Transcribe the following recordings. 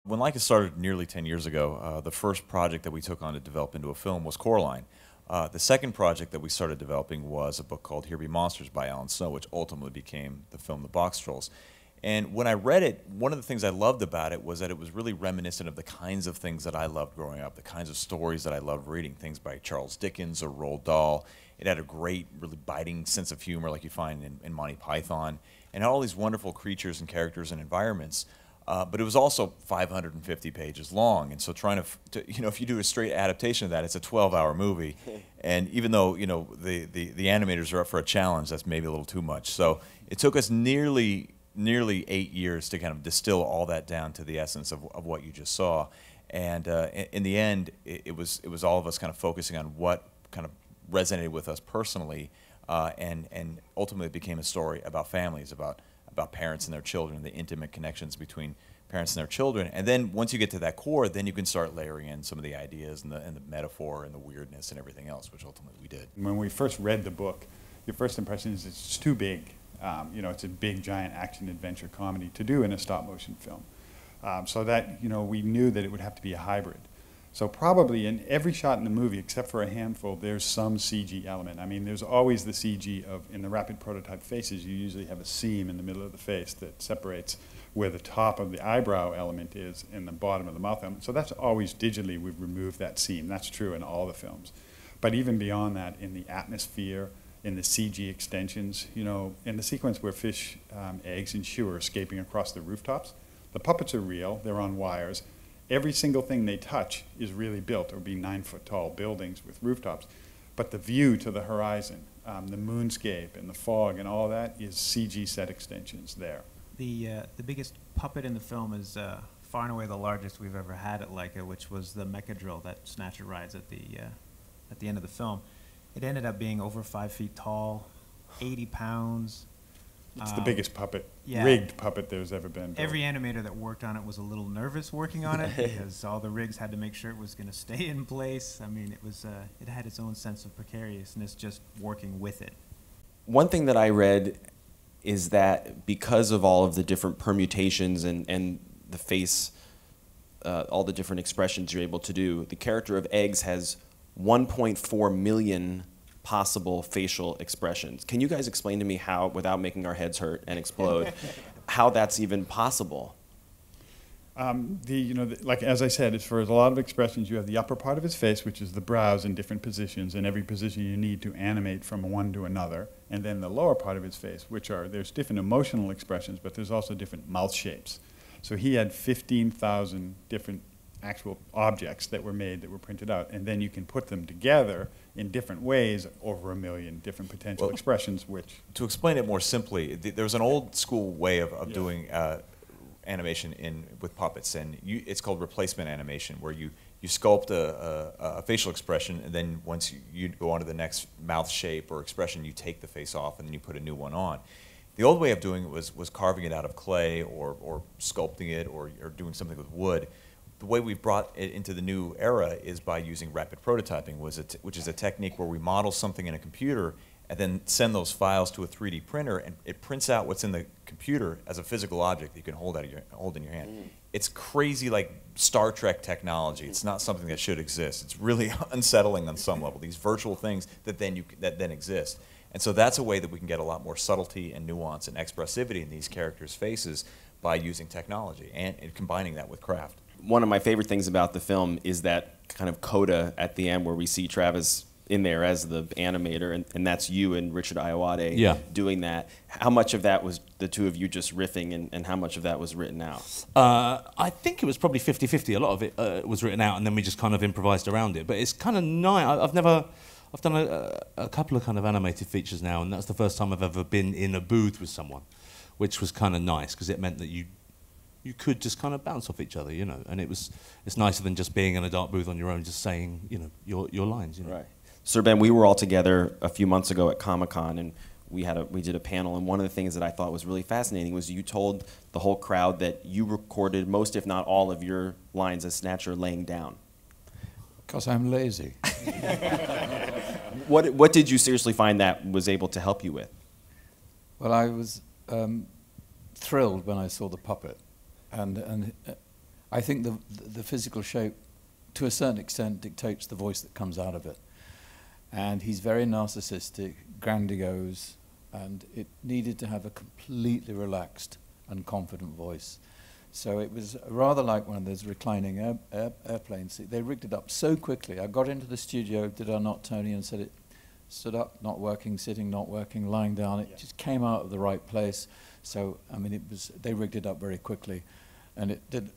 When Leica started nearly 10 years ago, the first project that we took on to develop into a film was Coraline. The second project that we started developing was a book called Here Be Monsters by Alan Snow, which ultimately became the film The Boxtrolls. And when I read it, one of the things I loved about it was that it was really reminiscent of the kinds of things that I loved growing up, the kinds of stories that I loved reading, things by Charles Dickens or Roald Dahl. It had a great, really biting sense of humor like you find in Monty Python, and had all these wonderful creatures and characters and environments. But it was also 550 pages long, and so trying to, if you do a straight adaptation of that, it's a 12-hour movie, and even though the animators are up for a challenge, that's maybe a little too much. So it took us nearly 8 years to kind of distill all that down to the essence of what you just saw, and in the end, it was all of us kind of focusing on what kind of resonated with us personally, and ultimately it became a story about families, about parents and their children, the intimate connections between parents and their children. And then once you get to that core, then you can start layering in some of the ideas and the metaphor and the weirdness and everything else, which ultimately we did. When we first read the book, your first impression is it's too big. It's a big, giant action-adventure comedy to do in a stop-motion film. So that, we knew that it would have to be a hybrid. So probably in every shot in the movie, except for a handful, there's some CG element. I mean, there's always the CG in the rapid prototype faces, you usually have a seam in the middle of the face that separates where the top of the eyebrow element is and the bottom of the mouth element. So that's always digitally, we've removed that seam. That's true in all the films. But even beyond that, in the atmosphere, in the CG extensions, in the sequence where fish, eggs, and shoe are escaping across the rooftops, the puppets are real, they're on wires. Every single thing they touch is really built. It would be 9-foot-tall buildings with rooftops. But the view to the horizon, the moonscape and the fog and all that is CG set extensions there. The biggest puppet in the film is far and away the largest we've ever had at Leica, which was the mecha drill that Snatcher rides at the end of the film. It ended up being over 5 feet tall, 80 pounds. It's the biggest puppet, yeah. Rigged puppet there's ever been built. Every animator that worked on it was a little nervous working on it because all the rigs had to make sure it was going to stay in place. I mean, it had its own sense of precariousness just working with it. One thing that I read is that because of all of the different permutations and the face, all the different expressions you're able to do, the character of Eggs has 1.4 million possible facial expressions. Can you guys explain to me how, without making our heads hurt and explode, how that's even possible? Like as I said, for a lot of expressions, you have the upper part of his face, which is the brows in different positions, and every position you need to animate from one to another, and then the lower part of his face, there's different emotional expressions, but there's also different mouth shapes. So he had 15,000 different actual objects that were made, that were printed out, and then you can put them together in different ways over 1 million different potential expressions, which... To explain it more simply, there was an old school way of doing animation with puppets, and it's called replacement animation, where you sculpt a facial expression, and then once you go on to the next mouth shape or expression, you take the face off and then you put a new one on. The old way of doing it was carving it out of clay or sculpting it or doing something with wood. The way we've brought it into the new era is by using rapid prototyping, which is a technique where we model something in a computer and then send those files to a 3D printer, and it prints out what's in the computer as a physical object that you can hold in your hand. It's crazy, like Star Trek technology. It's not something that should exist. It's really unsettling on some level, these virtual things that then exist. And so that's a way that we can get a lot more subtlety and nuance and expressivity in these characters' faces by using technology and combining that with craft. One of my favorite things about the film is that kind of coda at the end where we see Travis in there as the animator, and that's you and Richard Iowade doing that. How much of that was the two of you just riffing, and how much of that was written out? I think it was probably 50-50. A lot of it was written out, and then we just kind of improvised around it. But it's kind of nice. I've done a couple of kind of animated features now, and that's the first time I've ever been in a booth with someone, which was kind of nice because it meant that you could just kind of bounce off each other, and it's nicer than just being in a dark booth on your own, just saying, your lines, Right. Sir Ben, we were all together a few months ago at Comic-Con, and we did a panel, and one of the things that I thought was really fascinating was you told the whole crowd that you recorded most, if not all, of your lines as Snatcher laying down. Because I'm lazy. What did you seriously find that was able to help you with? Well, I was thrilled when I saw the puppet, and I think the physical shape, to a certain extent, dictates the voice that comes out of it. And he's very narcissistic, grandiose, and it needed to have a completely relaxed and confident voice. So it was rather like one of those reclining airplane seats. They rigged it up so quickly. I got into the studio, did I not, Tony, and said it stood up, not working, sitting, not working, lying down. It just came out of the right place. So, I mean, they rigged it up very quickly. And it did.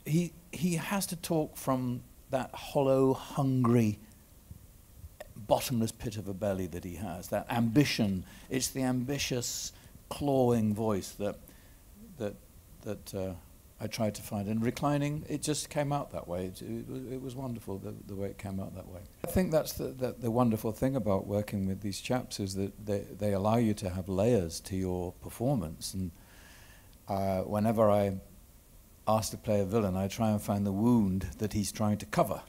He has to talk from that hollow, hungry, bottomless pit of a belly that he has, that ambition. It's the ambitious, clawing voice that I tried to find. And reclining, it just came out that way. It was wonderful, the way it came out that way. I think that's the wonderful thing about working with these chaps is that they allow you to have layers to your performance. And whenever I asked to play a villain, I try and find the wound that he's trying to cover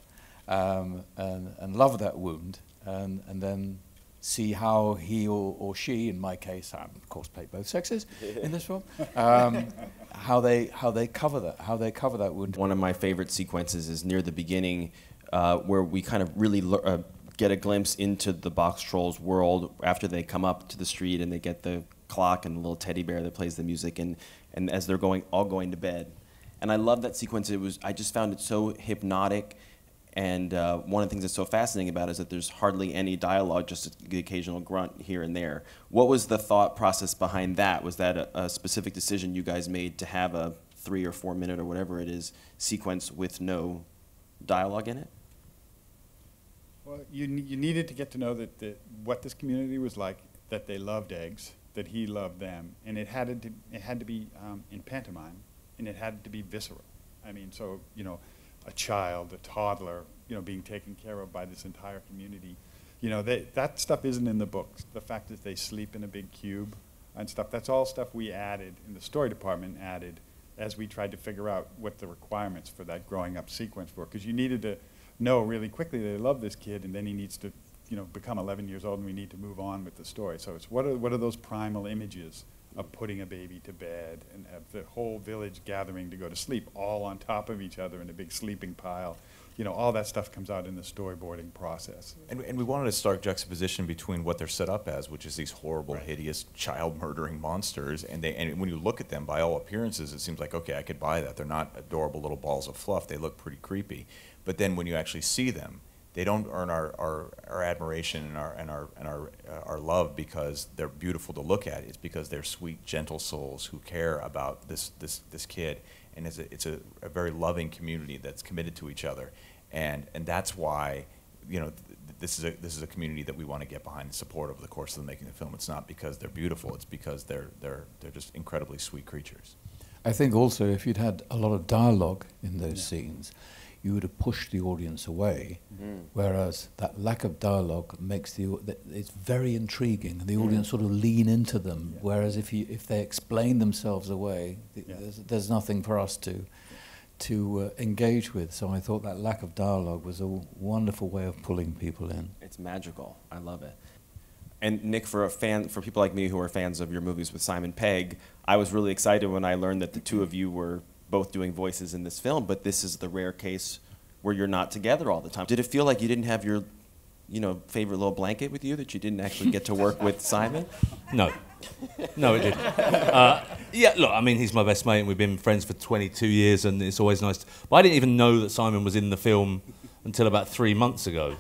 and love that wound. And then see how he or she, in my case, I of course play both sexes in this film, how they cover that wound. One of my favorite sequences is near the beginning, where we kind of really get a glimpse into the Boxtrolls world after they come up to the street and they get the clock and the little teddy bear that plays the music, and as they're all going to bed. And I love that sequence. I just found it so hypnotic. And one of the things that's so fascinating about it is that there's hardly any dialogue, just the occasional grunt here and there. What was the thought process behind that? Was that a specific decision you guys made to have a 3 or 4 minute or whatever it is sequence with no dialogue in it? Well, you needed to get to know what this community was like, that they loved eggs, that he loved them, and it had to be in pantomime, and it had to be visceral. I mean, so, you know, a child, a toddler, you know, being taken care of by this entire community. You know, that stuff isn't in the books. The fact that they sleep in a big cube and stuff, that's all stuff we added, in the story department added, as we tried to figure out what the requirements for that growing up sequence were. Because you needed to know really quickly that they love this kid, and then he needs to, you know, become 11 years old, and we need to move on with the story. So it's what are those primal images of putting a baby to bed and of the whole village gathering to go to sleep, all on top of each other in a big sleeping pile. You know, all that stuff comes out in the storyboarding process. And we wanted a stark juxtaposition between what they're set up as, which is these horrible, hideous, child-murdering monsters, and when you look at them, by all appearances, it seems like, okay, I could buy that. They're not adorable little balls of fluff. They look pretty creepy. But then when you actually see them, they don't earn our admiration and our love because they're beautiful to look at. It's because they're sweet, gentle souls who care about this kid, and it's a very loving community that's committed to each other, and that's why, you know, this is a community that we want to get behind and support over the course of making the film. It's not because they're beautiful; it's because they're just incredibly sweet creatures. I think also if you'd had a lot of dialogue in those scenes, you would have pushed the audience away, whereas that lack of dialogue makes it's very intriguing, and the audience sort of lean into them. Whereas if they explain themselves away, there's nothing for us to engage with. So I thought that lack of dialogue was a wonderful way of pulling people in. It's magical. I love it. And Nick, for people like me who are fans of your movies with Simon Pegg, I was really excited when I learned that the two of you were both doing voices in this film, but this is the rare case where you're not together all the time. Did it feel like you didn't have your, you know, favorite little blanket with you, that you didn't actually get to work with Simon? No. No, it didn't. Yeah, look, I mean, he's my best mate, and we've been friends for 22 years, and it's always nice. But I didn't even know that Simon was in the film until about 3 months ago.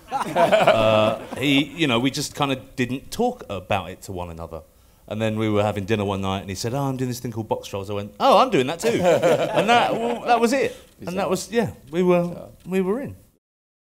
You know, we just kind of didn't talk about it to one another. And then we were having dinner one night, and he said, "Oh, I'm doing this thing called Boxtrolls." I went, "Oh, I'm doing that too." And that was it. And that was, we were in.